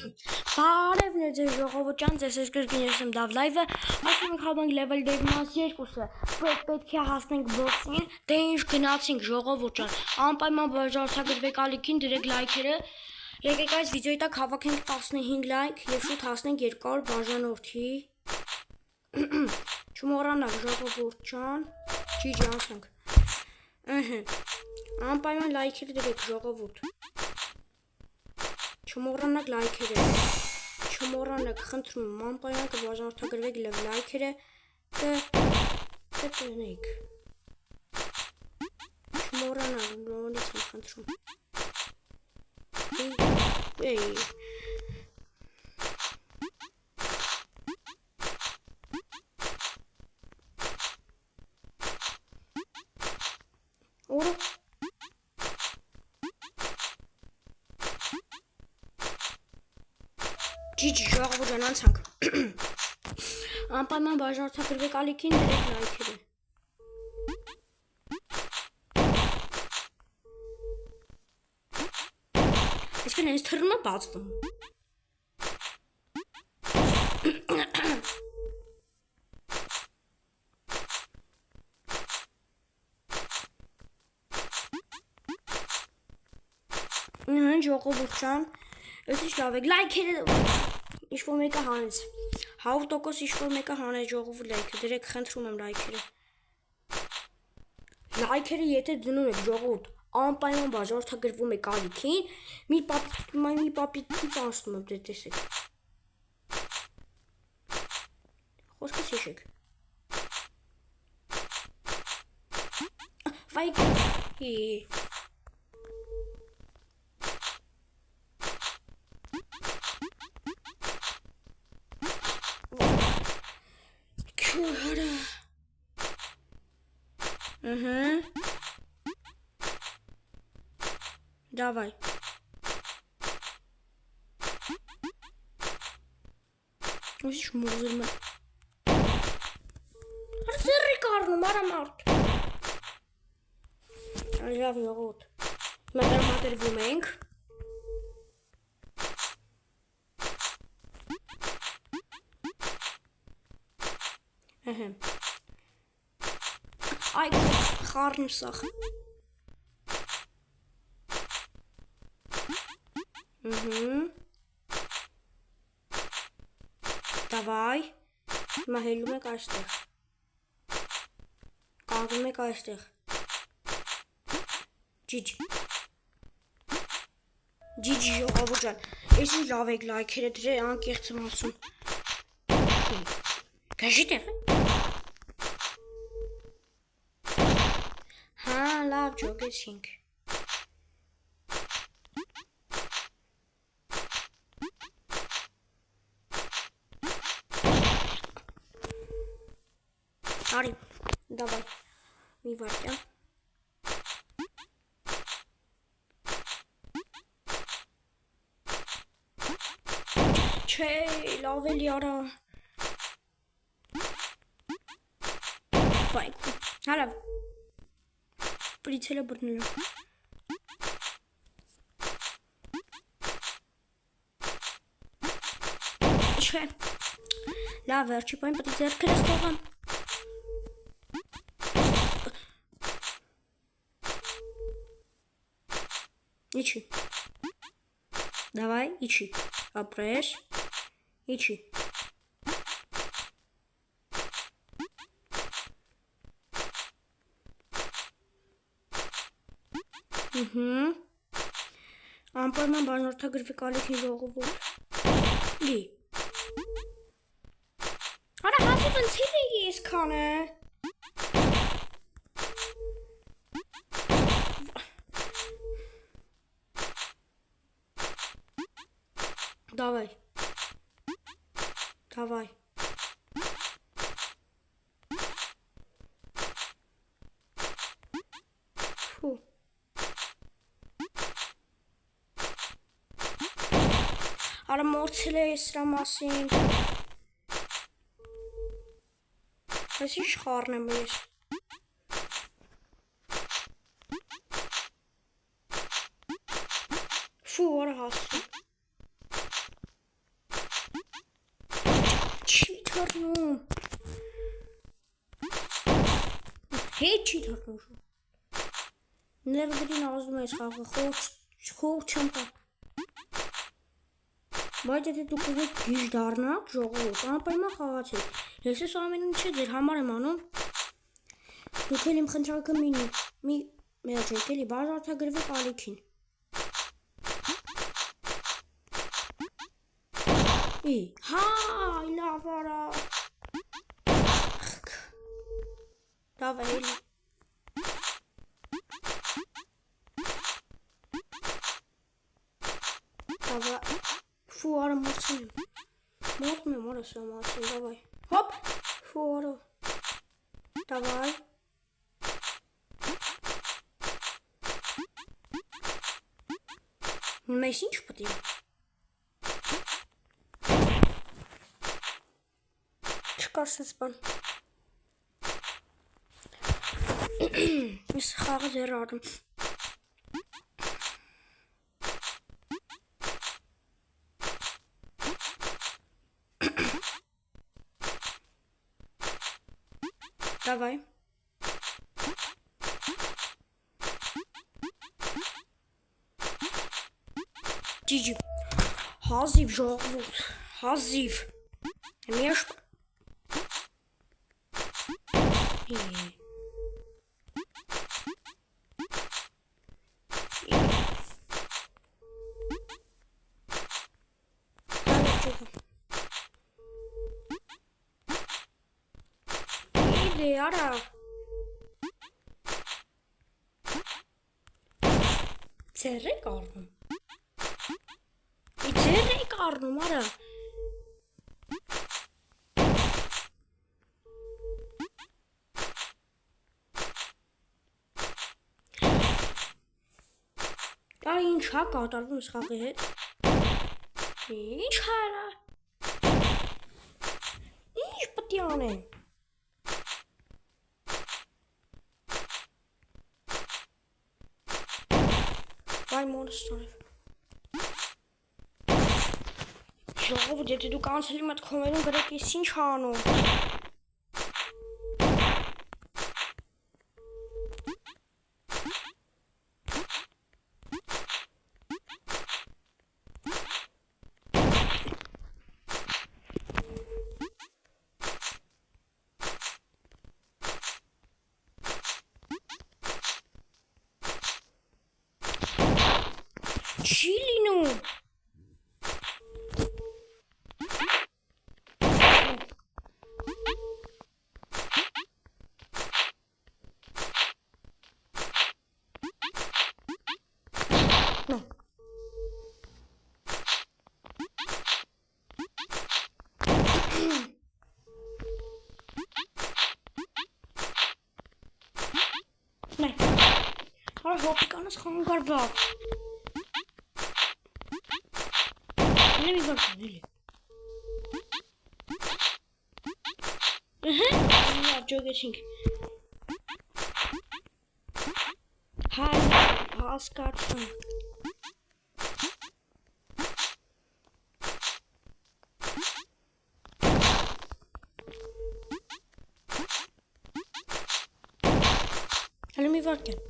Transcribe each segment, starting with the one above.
Բարևներ ձեր ժողովուրդ ջան, ձեզ երկրին ես եմ Դավ լայվը, ասում ենք հավանք level դերնաց 2-ը, պետք է հասնենք բոսսին, դե ինչ գնացինք ժողովուրդ ջան, անպայման բաժանորդագրվեք ալիքին, դրեք լայքերը, եկեք այս վիդեոյի տակ հավաքենք 15 լայք և շուտ հասնենք 200 բաժանորդի, չմոռանաք ժողովուրդ ջան, ջիջի անցանք, անպայման լայքերը դրեք ժողովուրդ, չմոռանաք լայքերը, չմոռանաք, խնդրում եմ, անպայման կբաժանորդագրվեք լայքերը կտնեք, չմոռանաք, նորից եմ խնդրում, Օրը Ջիջի ժողովուրդ ջան անցանք Անպայման բաժանորդագրվեք ալիքին դրեք լայքերը Այսքան հենց թռնում է բացվում Ժողովուրդ ջան Ես ինչ լավ եք լայքերը Ինչ-որ մեկը հանեց 100% ինչ-որ մեկը հանեց ժողովուրդ լայքը դրեք խնդրում եմ լայքերը Լայքերը եթե դնում եք ժողովուրդ անպայման բաժանորդագրվում եք ալիքին մի պապիկից անցնում եմ դե տեսեք Խոսքս հիշեք Վայ Давай. Ось можемо. Це Рикардо, Марамарт. Լավ եղոտ։ Մետամատրվում ենք։ Այ խառն սախ։ Давай Մահելում եք այստեղ Կանգնում եք այստեղ Ջիջի ժողովուրդ ջան Ես ինչ լավ եք լայքերը դրե անկեղծ եմ ասում Գաժի տեղ Հա լավ ջոգեցինք Արի, դավայ, մի վարկյան Չէ, լավ էլի արա Վայ, հալավ Պրիցել է բրնելու Չէ, լավ վերջի պայն պտի ձերքերը ստողան Ичи. Давай, ичи. Опрешь. Ичи. Անպայման բաժանորդագրվեք ալիքին ժողովուրդ Լի Արա հազիվ ընցիր էի ես քանը Давай. Давай. Фу. Արա մորցել է ես սրա մասին Ես ինչ խառնեմ ես Ֆու արա հասցի թռնում։ Հետ չի թռնում։ Ներդրին ազդում ես խաղը, խող չմպա։ Բայց եթե դուք ուզեք գիժ դառնաք, ժողովուրդ, անպայման խաղացեք։ Ես այս ամեն ինչը ձեր համար եմ անում։ Դուք էլ իմ խնդրանքը մի մեջեք էլի, բաժանորդագրվեք ալիքին։ Հա, լավ արա։ Լավ է էլի։ Լավ է։ Ֆու, արա մորցում եմ։ Մորցում եմ, արա սա մորցում, դավայ։ Հոպ, ֆու, արա։ Դավայ։ Մեզ ինչ պտի։ Չկար սենց բան։ Ես խաղը ձեր արում։ Давай. Ջիջի, հազիվ ժողովուրդ, հազիվ, միշտ, իդե արա, ձեր եք արնում, ձեր եք արնում, արա, Դա ինչ հա կատարվում ես խաղի հետ, ինչ հարա, ինչ պտի անեմ, վայ մոնս տանև, ժողովուրդ, եթե դուք անցել իմ այդ կոմերում գրեք ես ինչ անում, Չի լինում, Արա հոպիկանս խան գարդակ, նեմի վարդան էլի, լավ ճոգեցինք, հասկացում, հələ մի վարդան,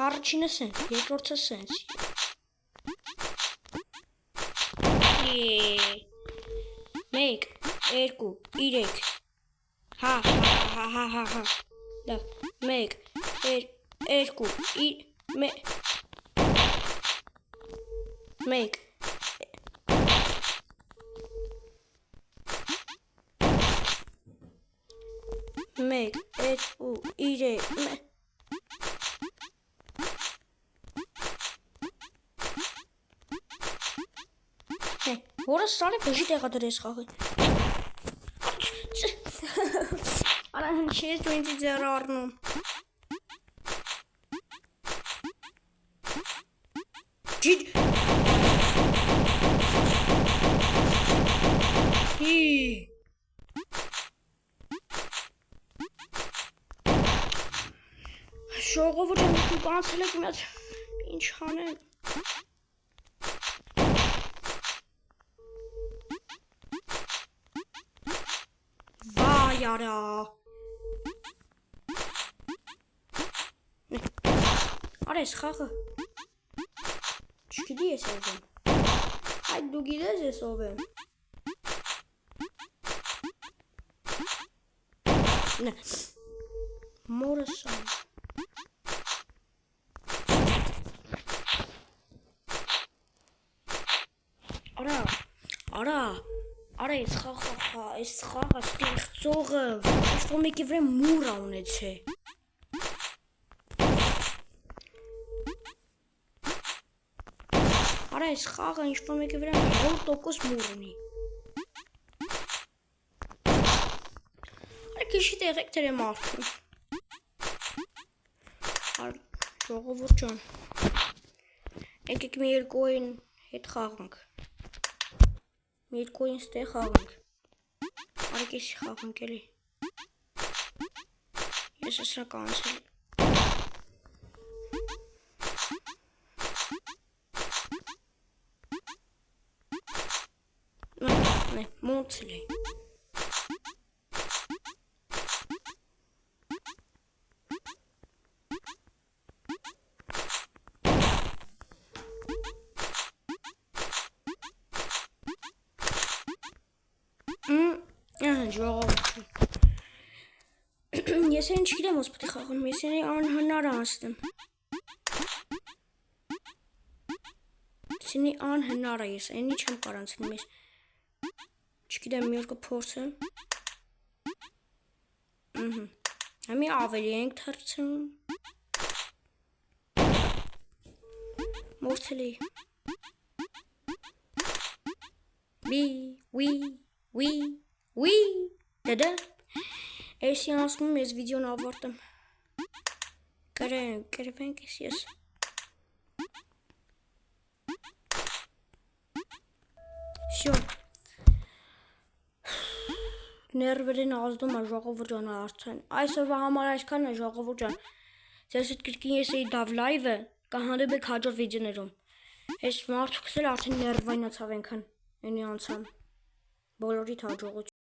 Առաջինը սենց, երկրորդը սենց, մեկ, երկու, իրեք, հա, լավ, մեկ, երկու, մեկ, մեկ, երկու, իրեք, Որս սարի բժի տեղատր ես խաղի Արա հնչի ես դու ինձի ձեր առնում Ջիջ Ժողովուրդ եմ դուք անցել եք մեծ ինչ հանեմ արա։ Արա ես խաղը։ Չգիտի ես ով եմ։ Այդ դու գիտես ես ով եմ։ Նե։ Մորս ամ։ Արա ես խաղը ստեղծողը ինչ-որ մեկի վրա մուր ունեցե։ Արա ես խաղը ինչ-որ մեկի վրա 100% մուր ունի։ Արա քիչի տեղեք դեր եմ արդեն։ Ժողովուրդ ջան։ Եկեք մի երկուին հետ խաղանք։ Մի երկուին ստեղ խաղանք։ Արեք ես խաղանք էլի։ Ես սրա կանցել։ Նե, մոցել է։ Ժողովուրդ։ Ես այն չգիտեմ ոնց պետք է խաղում, ես այն անհնար անցնեմ։ Սինի անհնար է, ես այնի չեմ կարող անցնել, ես չգիտեմ մի օր կփորձեմ։ Համի ավելի ենք թռցնում։ Մորցել էի։ Ուի, դեդե։ Էսի անցնում ես վիդեոն ավարտեմ։ Կրվենք ես։ Շո։ Ներվերին ազդում է ժողովուրդ ջան արդեն։ Այսօրվա համար այսքանն է ժողովուրդ ջան։ Ձեզ հետ կրկին ես էի դավ լայվը, կհանդիպենք հաջորդ վիդեոներում։ Այս մարդուքս էլ արդեն ներվայնացավ այնքան։ Էնի անցան։ Բոլորիդ հաջողություն։